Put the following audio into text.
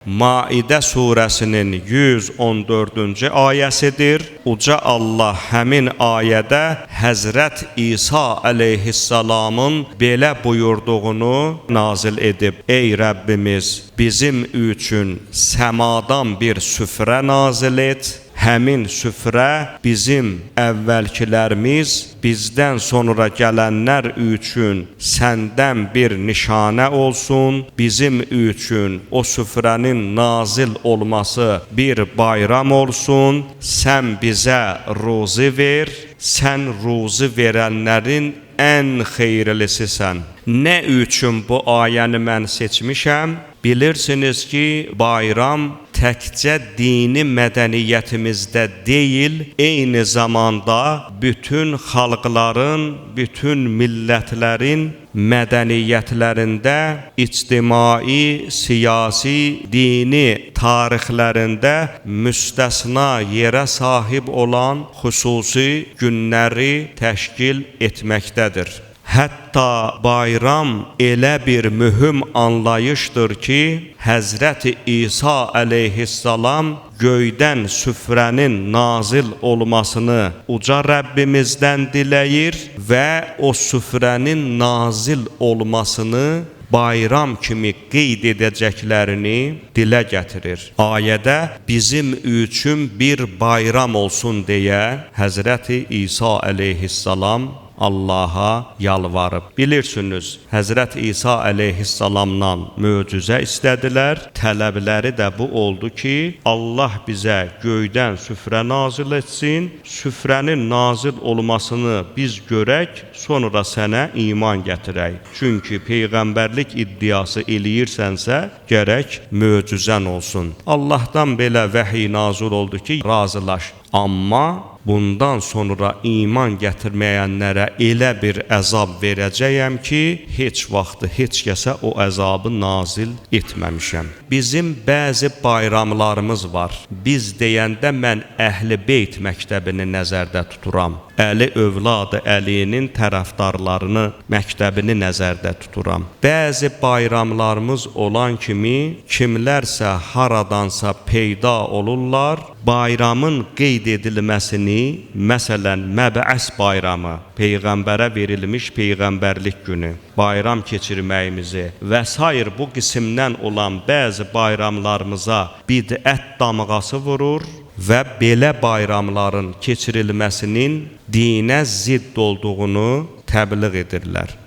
Maidə surəsinin 114-cü ayəsidir. Uca Allah həmin ayədə Həzrət İsa əleyhissalamın belə buyurduğunu nazil edib. Ey Rəbbimiz, bizim üçün səmadan bir süfrə nazil et. Həmin süfrə bizim əvvəlkilərimiz, bizdən sonra gələnlər üçün səndən bir nişanə olsun. Bizim üçün o süfrənin nazil olması bir bayram olsun. Sən bizə ruzi ver, sən ruzi verənlərin ən xeyirlisisən. Nə üçün bu ayəni mən seçmişəm? Bilirsiniz ki, bayram təkcə dini mədəniyyətimizdə deyil, eyni zamanda bütün xalqların, bütün millətlərin mədəniyyətlərində, ictimai, siyasi, dini tarixlərində müstəsna yerə sahib olan xüsusi günləri təşkil etməkdədir. Hətta bayram elə bir mühüm anlayışdır ki, Həzrəti İsa əleyhissalam göydən süfrənin nazil olmasını uca Rəbbimizdən diləyir və o süfrənin nazil olmasını bayram kimi qeyd edəcəklərini dilə gətirir. Ayədə bizim üçün bir bayram olsun deyə Həzrəti İsa əleyhissalam Allaha yalvarıb. Bilirsiniz, Həzrət İsa əleyhissalamdan möcüzə istədilər. Tələbləri də bu oldu ki, Allah bizə göydən süfrə nazil etsin, süfrənin nazil olmasını biz görək, sonra sənə iman gətirək. Çünki peyğəmbərlik iddiası eləyirsənsə, gərək möcüzən olsun. Allahdan belə vəhiy nazil oldu ki, razılaş. Amma bundan sonra iman gətirməyənlərə elə bir əzab verəcəyəm ki, heç vaxtı heç kəsə o əzabı nazil etməmişəm. Bizim bəzi bayramlarımız var. Biz deyəndə mən Əhl-i Beyt məktəbini nəzərdə tuturam. Əli övladı Əlinin tərəfdarlarını məktəbini nəzərdə tuturam. Bəzi bayramlarımız olan kimi, kimlərsə haradansa peyda olurlar, bayramın qeyd edilməsini, məsələn, Məbəəs bayramı, Peyğəmbərə verilmiş Peyğəmbərlik günü, bayram keçirməyimizi və sair bu qismdən olan bəzi bayramlarımıza bidət damğası vurur və belə bayramların keçirilməsinin dinə zidd olduğunu təbliğ edirlər.